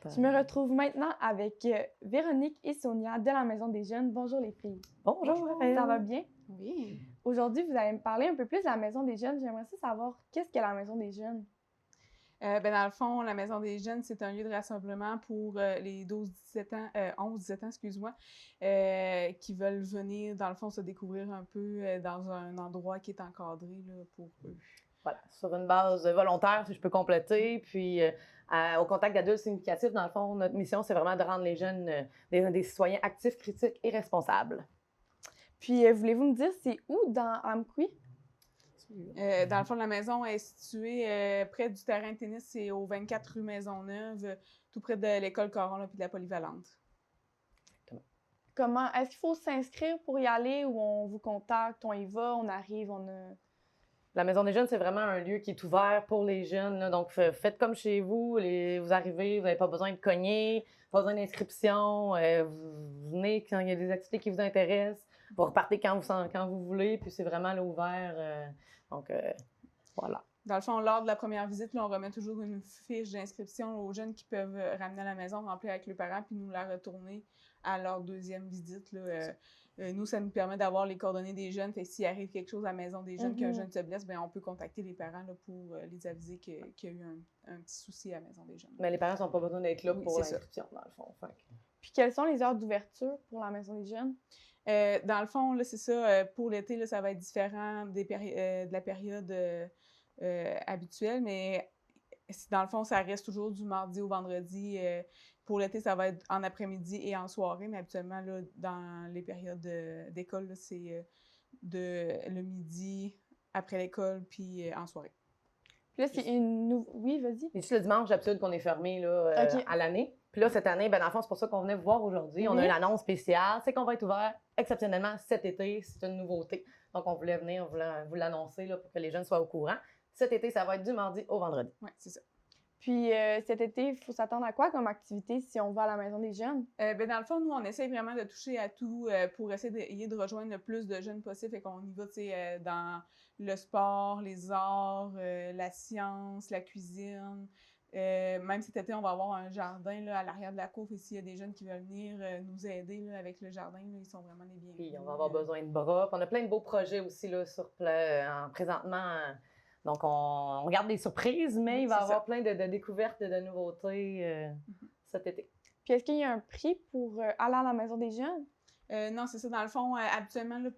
Je me retrouve maintenant avec Véronique et Sonia de la Maison des Jeunes. Bonjour les filles. Bonjour. Ça va bien? Oui. Aujourd'hui, vous allez me parler un peu plus de la Maison des Jeunes. J'aimerais savoir qu'est-ce qu'est la Maison des Jeunes? Dans le fond, la Maison des Jeunes, c'est un lieu de rassemblement pour les 11-17 ans, excuse-moi, qui veulent venir, dans le fond, se découvrir un peu dans un endroit qui est encadré là, pour eux. Voilà, sur une base volontaire, si je peux compléter. Puis, au contact d'adultes significatifs, dans le fond, notre mission, c'est vraiment de rendre les jeunes des citoyens actifs, critiques et responsables. Puis, voulez-vous me dire, c'est où dans Amqui? Dans le fond, la maison est située près du terrain de tennis, c'est au 24 rue Maisonneuve, tout près de l'école Coron puis de la Polyvalente. Comment? Est-ce qu'il faut s'inscrire pour y aller ou on vous contacte, on y va, on arrive, on a... La Maison des Jeunes, c'est vraiment un lieu qui est ouvert pour les jeunes. Là. Donc, faites comme chez vous. Vous arrivez, vous n'avez pas besoin de cogner, pas besoin d'inscription. Vous venez quand il y a des activités qui vous intéressent. Vous repartez quand vous voulez. Puis, c'est vraiment là, ouvert. Voilà. Dans le fond, lors de la première visite, là, on remet toujours une fiche d'inscription aux jeunes qui peuvent ramener à la maison, remplir avec leurs parents, puis nous la retourner à leur deuxième visite. Là. Nous, ça nous permet d'avoir les coordonnées des jeunes. Fait que s'il arrive quelque chose à la maison des jeunes, qu'un jeune se blesse, bien, on peut contacter les parents là, pour les aviser qu'il y a eu un petit souci à la maison des jeunes. Mais les parents n'ont pas besoin d'être là pour l'inscription, dans le fond. Puis, quelles sont les heures d'ouverture pour la Maison des Jeunes? Dans le fond, là, c'est ça. Pour l'été, là, ça va être différent de la période habituelle, mais dans le fond, ça reste toujours du mardi au vendredi. Pour l'été, ça va être en après-midi et en soirée, mais habituellement, là, dans les périodes d'école, c'est le midi, après l'école, puis en soirée. Puis là, c'est Oui, vas-y. Et juste le dimanche, d'habitude, qu'on est fermé là, à l'année. Puis là, cette année, dans le fond, c'est pour ça qu'on venait vous voir aujourd'hui. On a une annonce spéciale. C'est qu'on va être ouvert exceptionnellement cet été. C'est une nouveauté. Donc, on voulait venir, on voulait vous l'annoncer là, pour que les jeunes soient au courant. Cet été, ça va être du mardi au vendredi. Oui, c'est ça. Puis cet été, il faut s'attendre à quoi comme activité si on va à la Maison des Jeunes? Dans le fond, nous, on essaie vraiment de toucher à tout pour essayer de rejoindre le plus de jeunes possible. Et qu'on y va, dans le sport, les arts, la science, la cuisine. Même cet été, on va avoir un jardin là, à l'arrière de la cour. Et s'il y a des jeunes qui veulent venir nous aider là, avec le jardin, là, ils sont vraiment les bienvenus. Puis on va avoir besoin de bras. Puis on a plein de beaux projets aussi là, présentement. Donc, on garde des surprises, mais il va y avoir plein de découvertes, de nouveautés cet été. Puis est-ce qu'il y a un prix pour aller à la Maison des Jeunes? Non, c'est ça. Dans le fond, habituellement, là,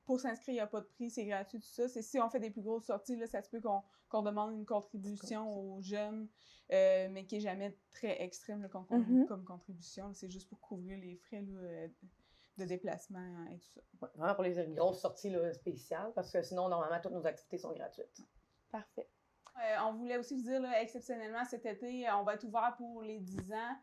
pour s'inscrire, il n'y a pas de prix, c'est gratuit, tout ça. C'est si on fait des plus grosses sorties, là, ça se peut qu'on demande une contribution aux jeunes, mais qui n'est jamais très extrême là, comme contribution. C'est juste pour couvrir les frais là, de déplacement et tout ça. Ouais, vraiment pour les grosses sorties là, spéciales, parce que sinon, normalement, toutes nos activités sont gratuites. Parfait. On voulait aussi vous dire, là, exceptionnellement, cet été, on va être ouvert pour les 10 ans.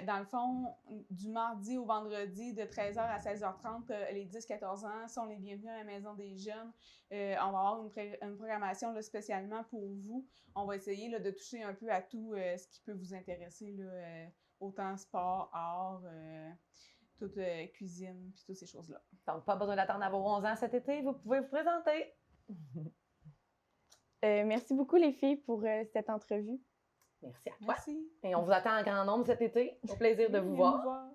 Dans le fond, du mardi au vendredi, de 13h à 16h30, les 10-14 ans sont les bienvenus à la Maison des Jeunes. On va avoir une programmation là, spécialement pour vous. On va essayer là, de toucher un peu à tout ce qui peut vous intéresser, là, autant sport, art, toute cuisine, puis toutes ces choses-là. Donc, pas besoin d'attendre à vos 11 ans cet été, vous pouvez vous présenter. Merci beaucoup les filles pour cette entrevue. Merci à toi. Merci. Et on vous attend en grand nombre cet été. Au plaisir de vous voir.